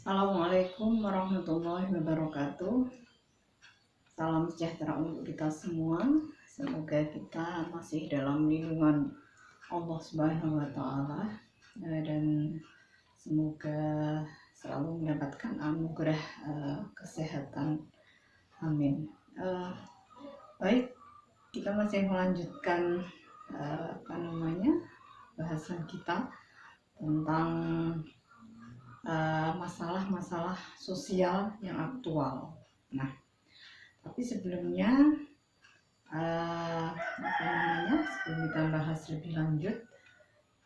Assalamualaikum warahmatullahi wabarakatuh. Salam sejahtera untuk kita semua. Semoga kita masih dalam lindungan Allah Subhanahu wa Ta'ala, dan semoga selalu mendapatkan anugerah kesehatan. Amin. Baik, kita masih melanjutkan bahasan kita tentang masalah-masalah sosial yang aktual. Nah, tapi sebelumnya sebelum kita bahas lebih lanjut,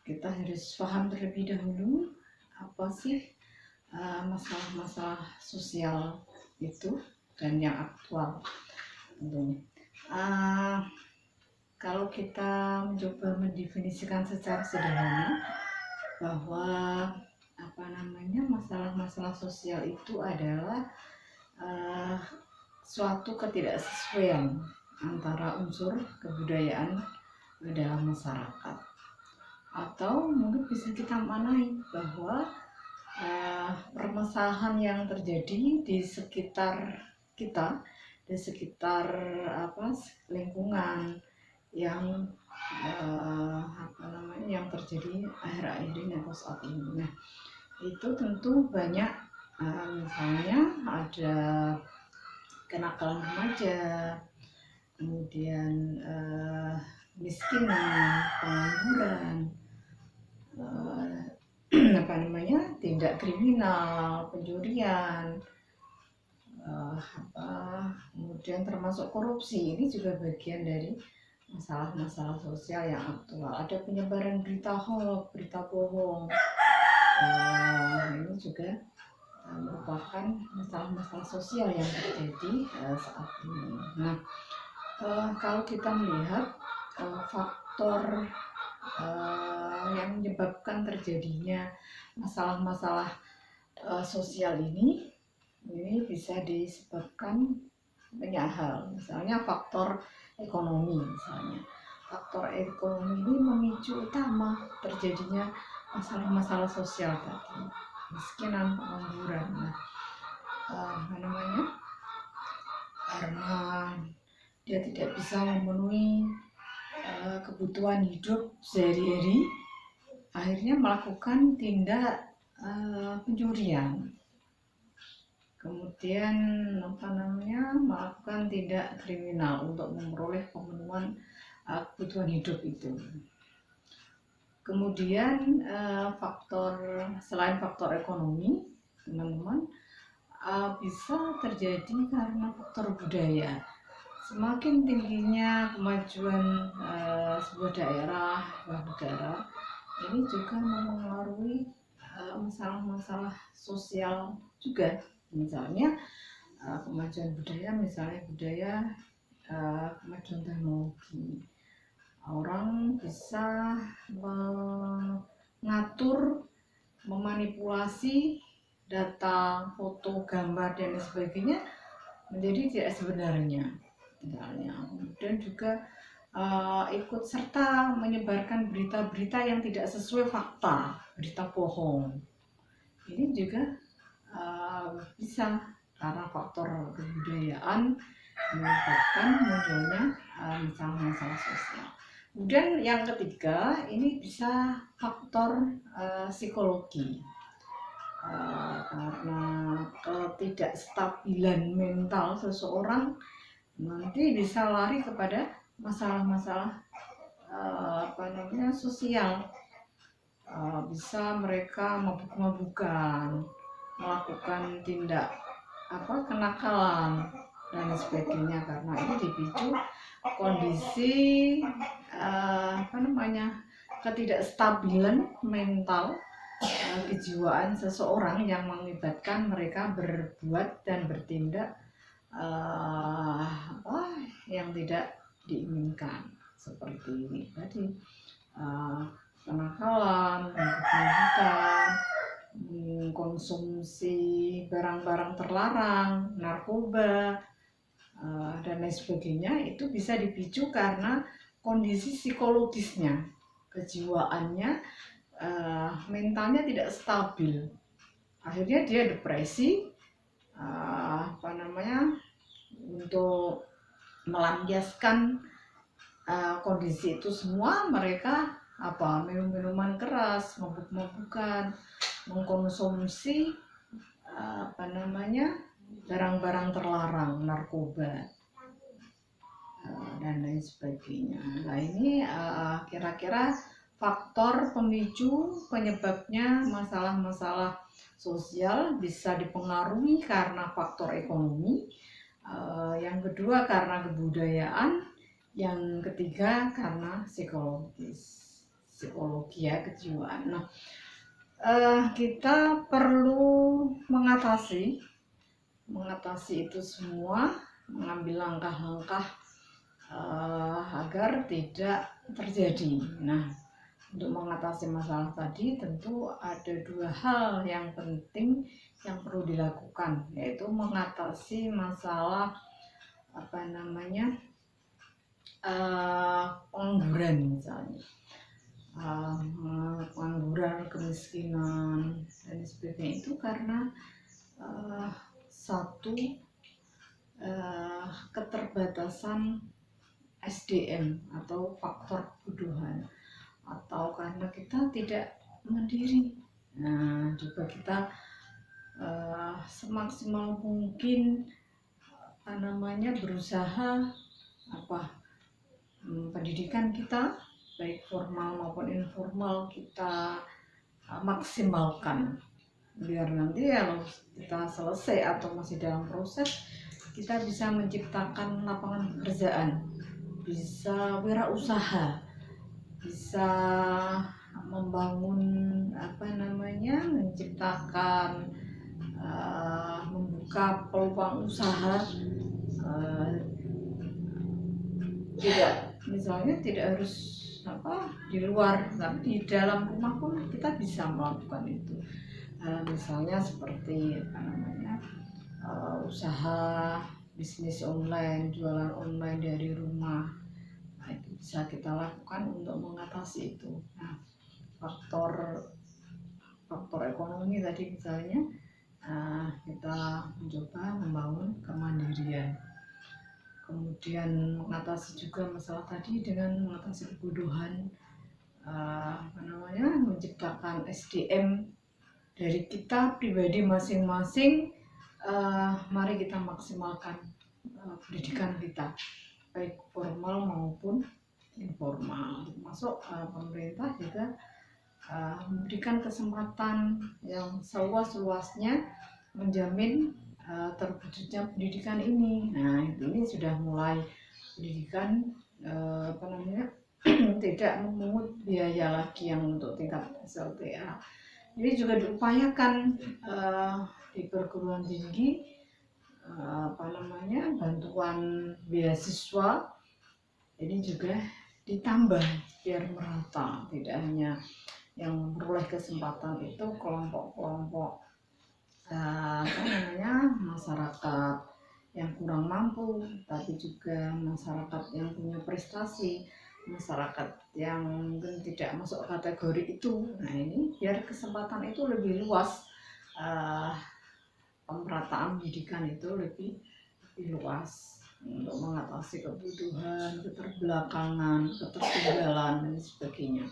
kita harus paham terlebih dahulu apa sih masalah-masalah sosial itu dan yang aktual tentunya. Kalau kita mencoba mendefinisikan secara sederhana bahwa masalah-masalah sosial itu adalah suatu ketidaksesuaian antara unsur kebudayaan dalam masyarakat, atau mungkin bisa kita maknai bahwa permasalahan yang terjadi di sekitar kita, di sekitar lingkungan yang yang terjadi akhir-akhir ini atau saat ini. Nah, itu tentu banyak, misalnya ada kenakalan remaja, kemudian miskinan, pengangguran, tindak kriminal, pencurian, kemudian termasuk korupsi. Ini juga bagian dari masalah-masalah sosial yang aktual. Ada penyebaran berita hoax, berita bohong. Ini juga merupakan masalah-masalah sosial yang terjadi saat ini. Nah, kalau kita melihat faktor yang menyebabkan terjadinya masalah-masalah sosial ini bisa disebabkan banyak hal. Misalnya faktor ekonomi, faktor ekonomi ini memicu utama terjadinya masalah-masalah sosial tadi, miskinan, pengangguran. Karena dia tidak bisa memenuhi kebutuhan hidup sehari-hari, akhirnya melakukan tindak pencurian, kemudian melakukan tindak kriminal untuk memperoleh pemenuhan kebutuhan hidup itu. Kemudian selain faktor ekonomi, teman-teman, bisa terjadi karena faktor budaya. Semakin tingginya kemajuan sebuah daerah, negara, ini juga mempengaruhi masalah-masalah sosial juga. Misalnya kemajuan budaya, kemajuan teknologi. Orang bisa mengatur, memanipulasi data, foto, gambar, dan sebagainya menjadi tidak sebenarnya. Kemudian juga ikut serta menyebarkan berita-berita yang tidak sesuai fakta, berita bohong. Ini juga bisa karena faktor kebudayaan menyebabkan munculnya masalah-masalah sosial. Kemudian yang ketiga, ini bisa faktor psikologi, karena ketidakstabilan mental seseorang nanti bisa lari kepada masalah-masalah sosial. Bisa mereka mabuk-mabukan, melakukan tindak kenakalan dan sebagainya, karena ini dipicu kondisi ketidakstabilan mental, kejiwaan seseorang yang mengakibatkan mereka berbuat dan bertindak yang tidak diinginkan, seperti ini tadi, kenakalan, mabuk-mabukan, konsumsi barang-barang terlarang, narkoba, dan lain sebagainya. Itu bisa dipicu karena kondisi psikologisnya, kejiwaannya, mentalnya tidak stabil. akhirnya dia depresi, untuk melampiaskan kondisi itu semua mereka minum-minuman keras, mabuk-mabukan, mengkonsumsi barang-barang terlarang, narkoba dan lain sebagainya. Nah ini kira-kira faktor pemicu penyebabnya masalah-masalah sosial bisa dipengaruhi karena faktor ekonomi, yang kedua karena kebudayaan, yang ketiga karena psikologi ya, kejiwaan. Nah, kita perlu mengatasi itu semua, mengambil langkah-langkah agar tidak terjadi. Nah, untuk mengatasi masalah tadi tentu ada dua hal yang penting yang perlu dilakukan, yaitu mengatasi masalah pengangguran misalnya, pengangguran, kemiskinan dan sebagainya, itu karena satu keterbatasan SDM atau faktor kebutuhan, atau karena kita tidak mandiri. Nah, juga kita semaksimal mungkin berusaha pendidikan kita baik formal maupun informal kita maksimalkan, biar nanti kalau kita selesai atau masih dalam proses, kita bisa menciptakan lapangan pekerjaan, bisa wirausaha, bisa membangun menciptakan, membuka peluang usaha, tidak harus di luar, tapi di dalam rumah pun kita bisa melakukan itu. Misalnya seperti usaha bisnis online, jualan online dari rumah. Nah, itu bisa kita lakukan untuk mengatasi itu. Nah, faktor ekonomi tadi misalnya, kita mencoba membangun kemandirian, kemudian mengatasi juga masalah tadi dengan mengatasi kebodohan, menciptakan SDM dari kita pribadi masing-masing. Mari kita maksimalkan pendidikan kita baik formal maupun informal, termasuk pemerintah juga memberikan kesempatan yang seluas-luasnya menjamin terwujudnya pendidikan ini. Nah, ini sudah mulai pendidikan tidak memungut biaya lagi yang untuk tingkat SLTA. Ini juga diupayakan di perguruan tinggi, bantuan beasiswa ini juga ditambah biar merata, tidak hanya yang memperoleh kesempatan itu kelompok-kelompok masyarakat yang kurang mampu, tapi juga masyarakat yang punya prestasi, masyarakat yang mungkin tidak masuk kategori itu. Nah, ini biar kesempatan itu lebih luas, pemerataan pendidikan itu lebih luas untuk mengatasi kebutuhan, keterbelakangan, ketertinggalan dan sebagainya.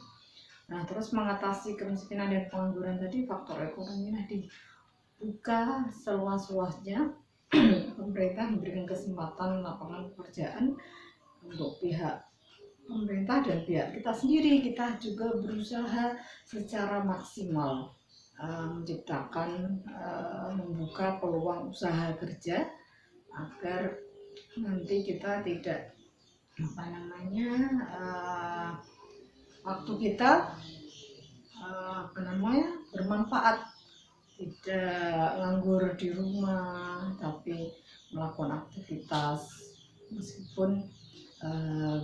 Nah, terus mengatasi kemiskinan dan pengangguran tadi, faktor ekonomi dibuka seluas-luasnya. Pemerintah memberikan kesempatan lapangan pekerjaan untuk pihak pemerintah dan pihak kita sendiri. Kita juga berusaha secara maksimal menciptakan, membuka peluang usaha kerja agar nanti kita tidak waktu kita bermanfaat, tidak nganggur di rumah tapi melakukan aktivitas meskipun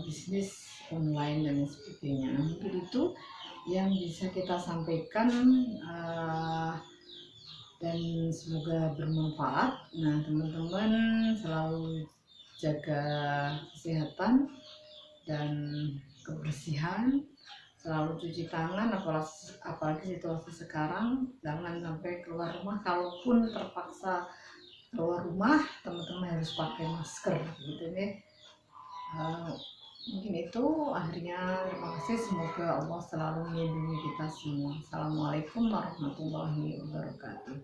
bisnis online dan sebagainya. Mungkin itu yang bisa kita sampaikan, dan semoga bermanfaat. Nah, teman-teman selalu jaga kesehatan dan kebersihan selalu cuci tangan, apalagi situasi sekarang, jangan sampai keluar rumah, kalaupun terpaksa keluar rumah teman-teman harus pakai masker gitu ya. Mungkin itu akhirnya, terima kasih, semoga Allah selalu melindungi kita semua. Assalamualaikum warahmatullahi wabarakatuh.